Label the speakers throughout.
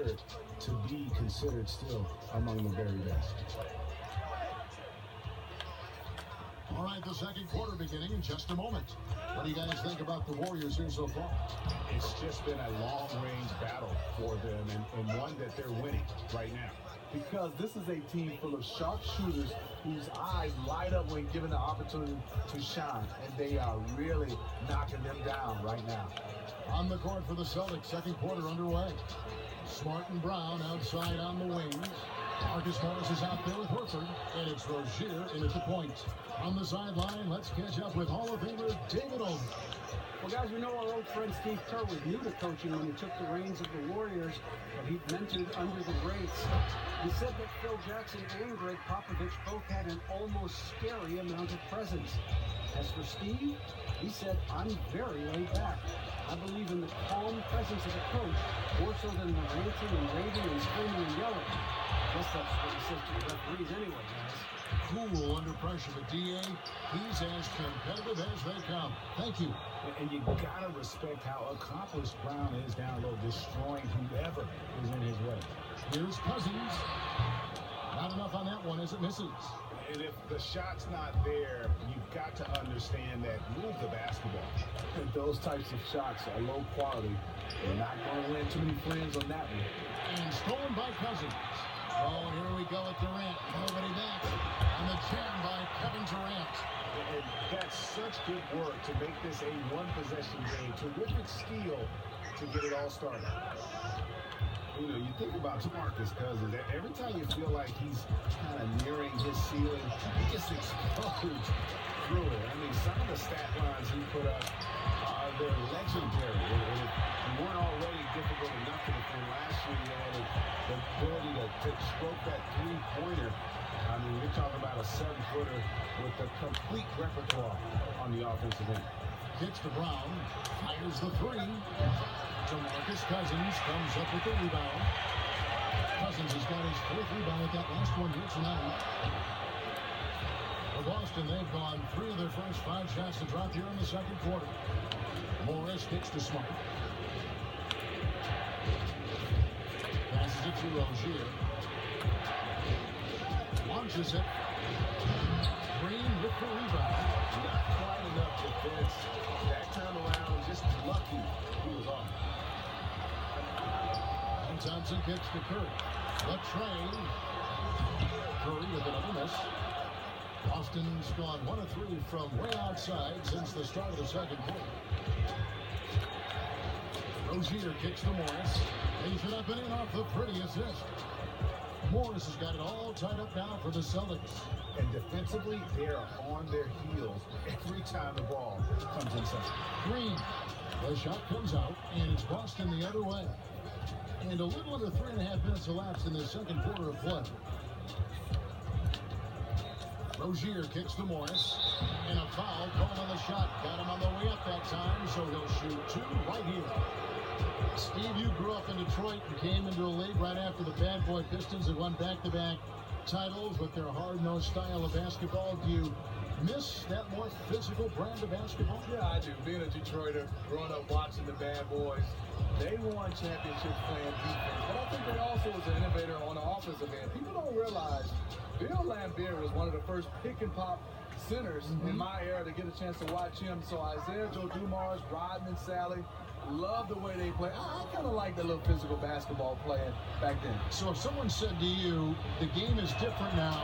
Speaker 1: to be considered still among the very best.
Speaker 2: All right, the second quarter beginning in just a moment. What do you guys think about the Warriors here so far?
Speaker 1: It's just been a long-range battle for them and one that they're winning right now.
Speaker 3: Because this is a team full of sharp shooters whose eyes light up when given the opportunity to shine, and they are really knocking them down right now.
Speaker 2: On the court for the Celtics, second quarter underway. Smart and Brown outside on the wings. Marcus Morris is out there with Horford, and it's Rozier in at the point. On the sideline, let's catch up with Hall of Famer David Olden.
Speaker 4: Well, guys, we know our old friend Steve Kerr was new to coaching when he took the reins of the Warriors, but he mentored under the greats. He said that Phil Jackson and Greg Popovich both had an almost scary amount of presence. As for Steve, he said, "I'm very laid back. I believe in the calm presence of a coach, more so than the ranting and raving and screaming and yelling." I guess that's what he says to the referees anyway, guys.
Speaker 2: Cool under pressure, but D.A., he's as competitive as they come. Thank you.
Speaker 1: And you gotta respect how accomplished Brown is down low, destroying whoever is in his way.
Speaker 2: Here's Cousins. Not enough on that one as it misses.
Speaker 1: And if the shot's not there, you've got to understand that move the basketball.
Speaker 3: And those types of shots are low quality. They're not going to win too many friends on that one.
Speaker 2: And stolen by Cousins. Oh, here we go with Durant. Nobody back. And the jam by Kevin Durant.
Speaker 1: And that's such good work to make this a one-possession game. Terrific steal to get it all started. You know, you think about DeMarcus Cousins. Every time you feel like he's kind of nearing his ceiling, he just explodes through it. I mean, some of the stat lines he put up are they're legendary. And if you weren't already difficult enough to defend last year, you had the ability to stroke that three-pointer. I mean, you're talking about a 7-footer with a complete repertoire on the offensive end.
Speaker 2: Kicks to Brown, fires the three. DeMarcus Cousins comes up with the rebound. Cousins has got his fourth rebound with that last one here tonight. For Boston, they've gone 3 of their first 5 shots to drop here in the second quarter. Morris kicks to Smart. Passes it to Rozier. Launches it. Green with the rebound.
Speaker 1: Not quite enough defense. That time around, just lucky he was off.
Speaker 2: And Thompson kicks to Curry. The train. Curry with another miss. Boston's gone 1 of 3 from way outside since the start of the second quarter. Rozier kicks to Morris. Lays it up and in off the pretty assist. Morris has got it all tied up now for the Celtics.
Speaker 1: And defensively, they are on their heels every time the ball comes inside.
Speaker 2: Green. The shot comes out, and it's Boston the other way. And a little under 3.5 minutes elapsed in the second quarter of play. Rozier kicks to Morris. And a foul called on the shot. Got him on the way up that time, so he'll shoot 2 right here. Steve, you grew up in Detroit and came into the league right after the Bad Boy Pistons had won back-to-back titles with their hard-nosed style of basketball. Do you miss that more physical brand of basketball?
Speaker 3: Yeah, I do. Being a Detroiter, growing up watching the Bad Boys, they won championships playing defense. But I think they also was an innovator on the offensive end. People don't realize Bill Laimbeer was one of the first pick-and-pop centers in my era to get a chance to watch him. So Isaiah Joe Dumars, Rodman, Sally, love the way they play. I kind of like the little physical basketball playing back then.
Speaker 2: So if someone said to you, the game is different now,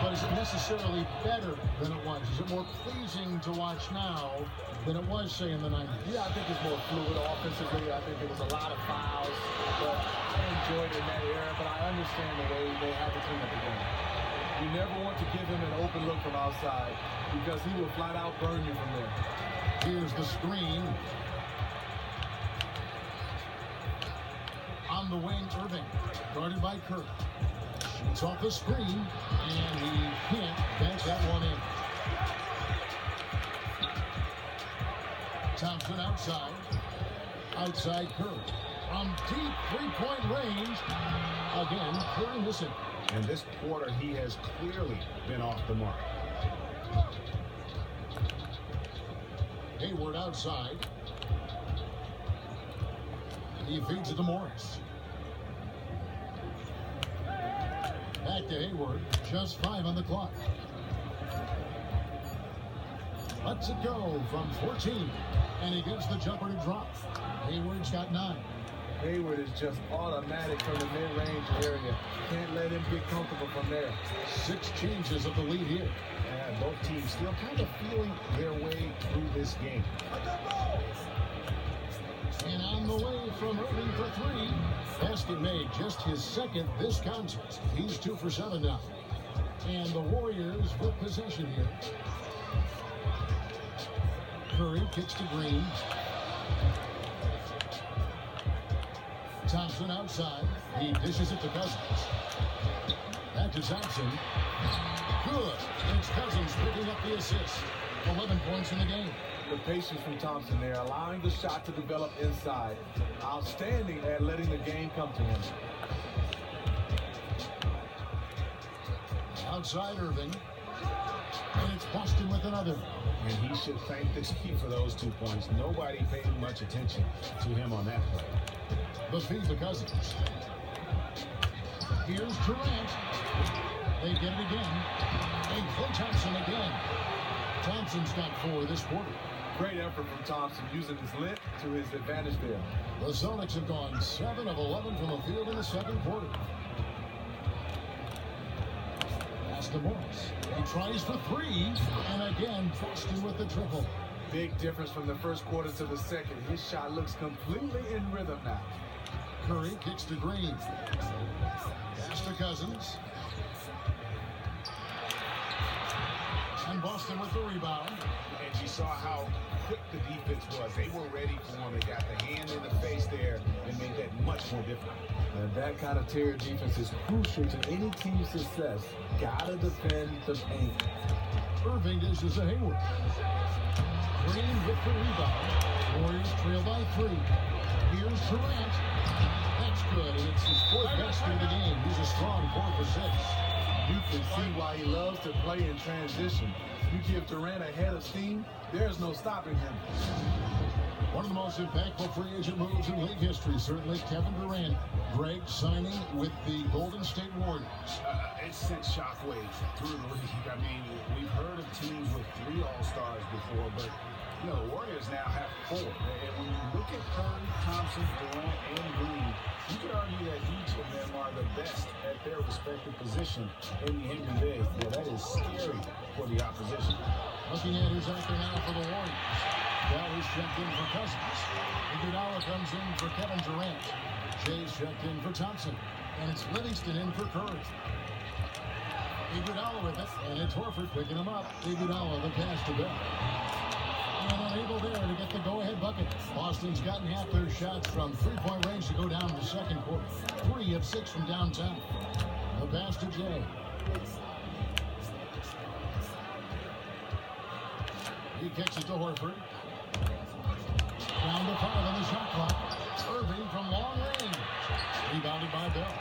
Speaker 2: but is it necessarily better than it was? Is it more pleasing to watch now than it was, say, in the 90s?
Speaker 3: Yeah, I think it's more fluid offensively. I think there was a lot of fouls, but I enjoyed it in that era, but I understand the way they had to clean up the game. You never want to give him an open look from outside because he will flat out burn you from there.
Speaker 2: Here's the screen. On the wing, Irving, guarded by Kirk. Shoots off the screen, and he can't bank that one in. Thompson outside. Outside Kirk. From deep three-point range. Again, Curry missing.
Speaker 1: And this quarter, he has clearly been off the mark.
Speaker 2: Hayward outside. He feeds it to Morris. Back to Hayward. Just 5 on the clock. Lets it go from 14. And he gets the jumper to drop. Hayward's got 9.
Speaker 3: Hayward is just automatic from the mid-range area. Can't let him get comfortable from there.
Speaker 2: 6 changes of the lead here.
Speaker 1: And both teams still kind of feeling their way through this game.
Speaker 2: And on the way from Irving for 3. Basket made, just his second this contest. He's 2 for 7 now. And the Warriors with possession here. Curry kicks to Green. Thompson outside. He dishes it to Cousins. Back to Thompson. Good. It's Cousins picking up the assist. 11 points in the game.
Speaker 3: The patience from Thompson there, allowing the shot to develop inside. Outstanding at letting the game come to him.
Speaker 2: Outside Irving. And it's Boston with another.
Speaker 1: And he should thank the team for those 2 points. Nobody paid much attention to him on that play.
Speaker 2: The feed to Cousins. Here's Durant. They get it again. And Klay Thompson again. Thompson's got 4 this quarter.
Speaker 3: Great effort from Thompson, using his length to his advantage there.
Speaker 2: The Celtics have gone 7 of 11 from the field in the second quarter. Pass to Morris. He tries for 3. And again, Boston with the triple.
Speaker 3: Big difference from the first quarter to the second. His shot looks completely in rhythm now.
Speaker 2: Curry kicks to Green. Pass to Cousins. And Boston with the rebound.
Speaker 1: And you saw how quick the defense was. They were ready for him. They got the hand in the face there and made that much more difficult.
Speaker 3: And that kind of terror defense is crucial to any team's success. Gotta defend the paint.
Speaker 2: Irving dishes to Hayward. Green with the rebound. Warriors trail by 3. Here's Durant. That's good, and it's his 4th basket of the game. He's a strong 4 for 6.
Speaker 3: You can see why he loves to play in transition. You give Durant a head of steam, there's no stopping him.
Speaker 2: One of the most impactful free agent moves in league history, certainly Kevin Durant. Greg signing with the Golden State Warriors.
Speaker 1: It sent shockwaves through the league. I mean, we've heard of teams with 3 All-Stars before, but you know, the Warriors now have 4. And when you look at Curry, Thompson, Durant, and Green, you could argue that each of them are the best at their respective position in the NBA. Yeah, that is scary for the opposition.
Speaker 2: Looking at who's out there now for the Warriors. Dallas checked in for Cousins. Iguodala comes in for Kevin Durant. Jay's checked in for Thompson. And it's Livingston in for Curry. Iguodala with it, and it's Horford picking him up. Iguodala the pass to Bell. And unable there to get the go-ahead bucket. Boston's gotten half their shots from 3-point range to go down in the second quarter. 3 of 6 from downtown. The pass to Jay. He kicks it to Horford. Down to 5 on the shot clock. Irving from long range. Rebounded by Bell.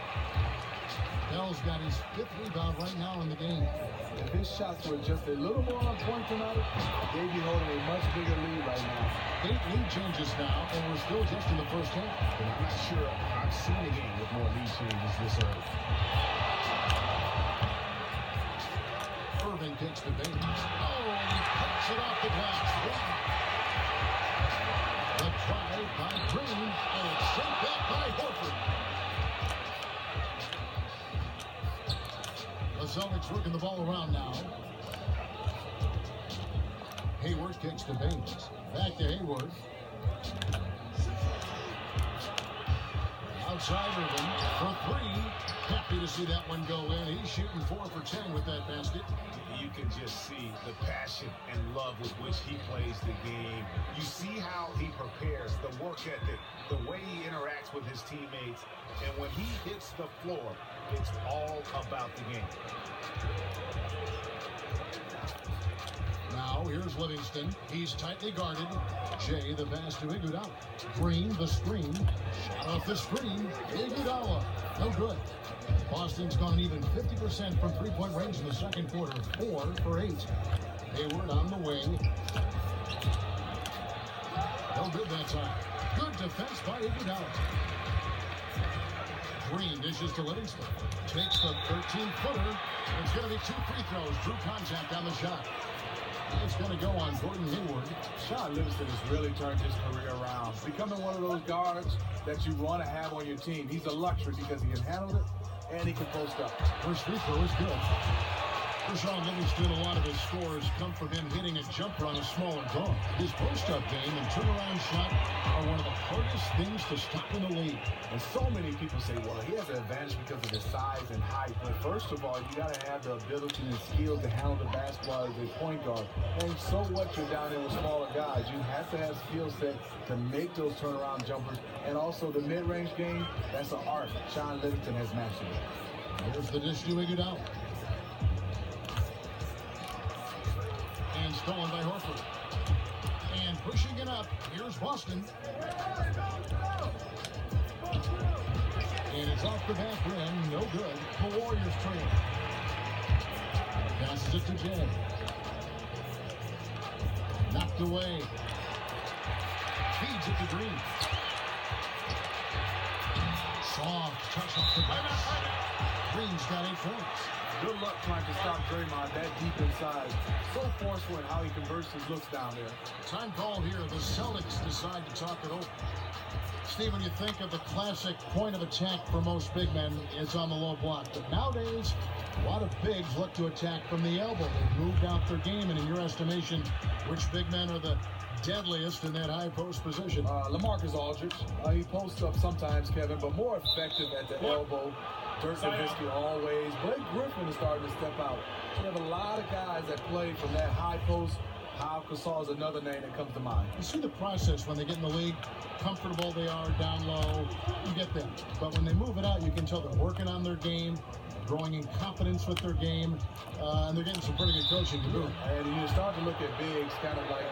Speaker 2: Bell's got his 5th rebound right now in the game.
Speaker 3: If his shots were just a little more on point tonight, they'd be holding a much bigger lead right now.
Speaker 2: 8 lead changes now, and we're still just in the first half.
Speaker 1: And I'm not sure I've seen a game with more lead changes this early.
Speaker 2: Irving kicks the base. Oh, he cuts it off the glass. The try by Green, and it's sent back by Horford. The Celtics working the ball around now. Hayward kicks to Baines. Back to Hayward. Outside Irving for 3. Happy to see that one go in. He's shooting 4 for 10 with that basket.
Speaker 1: You can just see the passion and love with which he plays the game. You see how he prepares, the work ethic, the way he interacts with his teammates. And when he hits the floor, it's all about the game.
Speaker 2: Now, here's Livingston. He's tightly guarded. Jay, the pass to Iguodala. Green, the screen. Shot off the screen. Iguodala. No good. Boston's gone even 50% from 3-point range in the second quarter. 4 for 8. Hayward on the wing. No good that time. Good defense by Iguodala. Green dishes to Livingston. Takes the 13-footer. It's going to be 2 free throws. Drew contact on the shot. It's going to go on Gordon Hayward.
Speaker 3: Sean Livingston has really turned his career around, becoming one of those guards that you want to have on your team. He's a luxury because he can handle it and he can post up.
Speaker 2: First free throw is good. For Sean Livingston, a lot of his scores come from him hitting a jumper on a smaller guard. His post-up game and turnaround shot are one of the hardest things to stop in the league.
Speaker 3: And so many people say, well, he has an advantage because of his size and height. But first of all, you got to have the ability and skills to handle the basketball as a point guard. And so what, you're down there with smaller guys. You have to have skill set to make those turnaround jumpers. And also the mid-range game, that's an art. Sean Livingston has mastered it.
Speaker 2: Here's the dish to Iguodala. And stolen by Horford. And pushing it up, here's Boston. And it's off the back rim, no good. The Warriors trail. Passes it to Jay. Knocked away. Feeds it to Green. Soft touch off the glass. Green's got 8 points.
Speaker 3: Good luck trying to stop Draymond that deep inside. So forceful in how he converts his looks down there.
Speaker 2: Time called here. The Celtics decide to talk it over. Steve, when you think of the classic point of attack for most big men, it's on the low block. But nowadays, a lot of bigs look to attack from the elbow. They've moved out their game, and in your estimation, which big men are the deadliest in that high post position?
Speaker 3: LaMarcus Aldridge. He posts up sometimes, Kevin, but more effective at the elbow. Dirk Nowitzki always. Blake Griffin is starting to step out. So you have a lot of guys that play from that high post. Kyle Gasol is another name that comes to mind.
Speaker 2: You see the process when they get in the league, comfortable they are down low, you get them. But when they move it out, you can tell they're working on their game, growing in confidence with their game, and they're getting some pretty good coaching to do it.
Speaker 3: And you start to look at bigs kind of like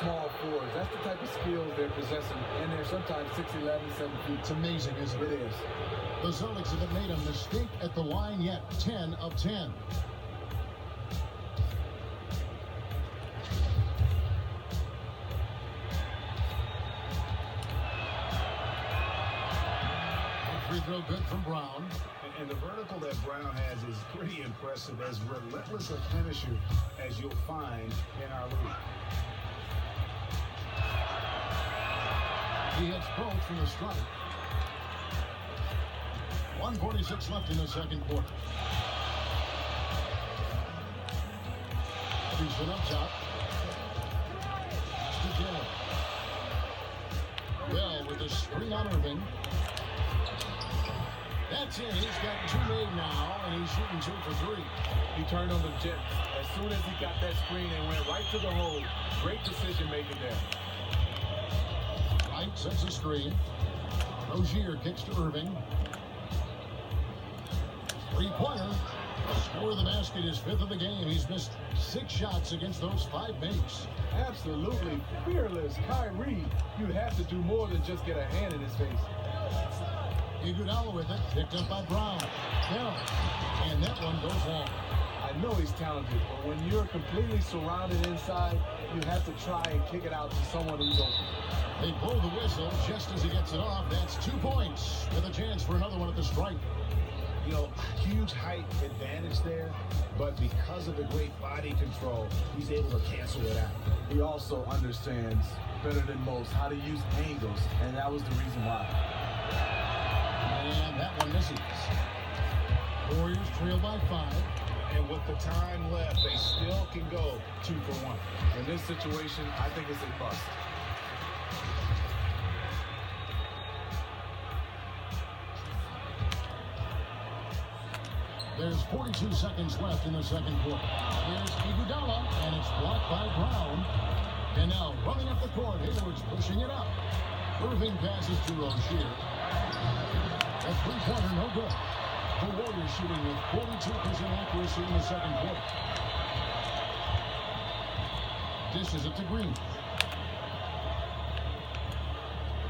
Speaker 3: small forwards. That's the type of skills they're possessing. And they're sometimes 6'11", 7 feet.
Speaker 2: It's amazing, isn't it?
Speaker 3: It is.
Speaker 2: The Celtics haven't made a mistake at the line yet. 10 of 10. Free throw good from Brown.
Speaker 1: And the vertical that Brown has is pretty impressive, as relentless a finisher as you'll find in our league.
Speaker 2: He hits both from the strike. 1:46 left in the second quarter. Houston up top. Pass to Dula. Well, with the screen on Irving. That's it. He's got 2 made now, and he's shooting 2 for 3.
Speaker 3: He turned on the Jets. As soon as he got that screen and went right to the hole, great decision making there.
Speaker 2: White sets a screen. Rozier kicks to Irving. 3-pointer. Score the basket, his 5th of the game. He's missed 6 shots against those 5 makes.
Speaker 3: Absolutely fearless Kyrie. You have to do more than just get a hand in his face.
Speaker 2: Iguodala with it, picked up by Brown. Down. And that one goes long.
Speaker 3: I know he's talented, but when you're completely surrounded inside, you have to try and kick it out to someone who's open.
Speaker 2: They blow the whistle just as he gets it off. That's 2 points with a chance for another one at the stripe.
Speaker 1: You know, huge height advantage there, but because of the great body control, he's able to cancel it out.
Speaker 3: He also understands better than most how to use angles, and that was the reason why.
Speaker 2: And that one misses. Warriors trail by 5.
Speaker 1: And with the time left, they still can go 2 for 1.
Speaker 3: In this situation, I think it's a bust.
Speaker 2: There's 42 seconds left in the second quarter. Here's Iguodala, and it's blocked by Brown. And now running up the court, Hayward's pushing it up. Irving passes to Rozier. A 3-pointer, no good. The Warriors shooting with 42% accuracy in the second quarter. Dishes it to Green.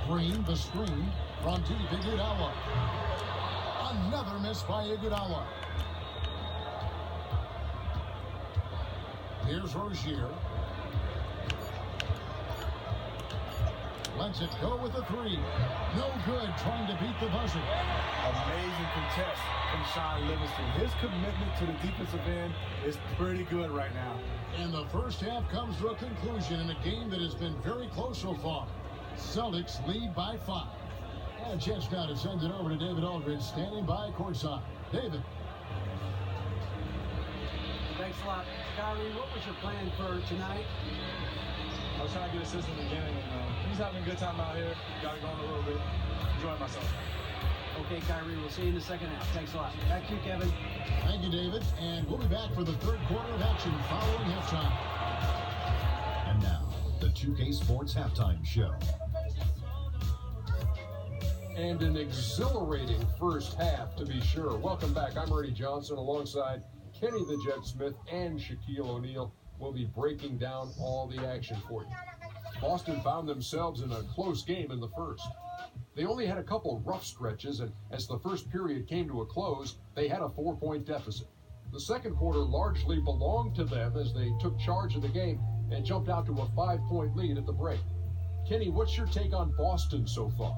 Speaker 2: Green, the screen from deep, Iguodala. Another miss by Iguodala. Here's Rozier. lets it go with a three. No good, trying to beat the buzzer.
Speaker 3: Amazing contest from Sean Livingston. His commitment to the defensive end is pretty good right now.
Speaker 2: And the first half comes to a conclusion in a game that has been very close so far. Celtics lead by 5. And a chance now to send it over to David Aldridge, standing by courtside. David.
Speaker 4: Thanks a lot. Kyrie, what was your plan for tonight?
Speaker 5: I was trying to get assists in the beginning, and just having a good time out here. Got it going a little bit. Enjoying myself.
Speaker 4: Okay, Kyrie, we'll see you in the second half. Thanks a lot. Back to you, Kevin.
Speaker 2: Thank you, David. And we'll be back for the third quarter of action following halftime.
Speaker 6: And now, the 2K Sports Halftime Show.
Speaker 7: And an exhilarating first half, to be sure. Welcome back. I'm Ernie Johnson alongside Kenny the Jet Smith and Shaquille O'Neal. We'll be breaking down all the action for you. Boston found themselves in a close game in the first. They only had a couple rough stretches, and as the first period came to a close, they had a 4-point deficit. The second quarter largely belonged to them as they took charge of the game and jumped out to a 5-point lead at the break. Kenny, what's your take on Boston so far?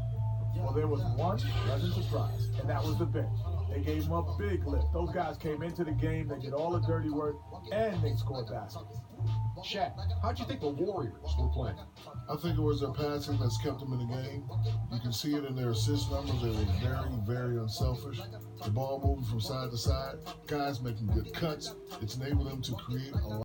Speaker 3: Well, there was one pleasant surprise, and that was the bench. They gave them a big lift. Those guys came into the game, they did all the dirty work, and they scored baskets.
Speaker 7: Shaq, how'd you think the Warriors were playing?
Speaker 8: I think it was their passing that's kept them in the game. You can see it in their assist numbers. They were very, very unselfish. The ball moving from side to side. Guys making good cuts. It's enabled them to create a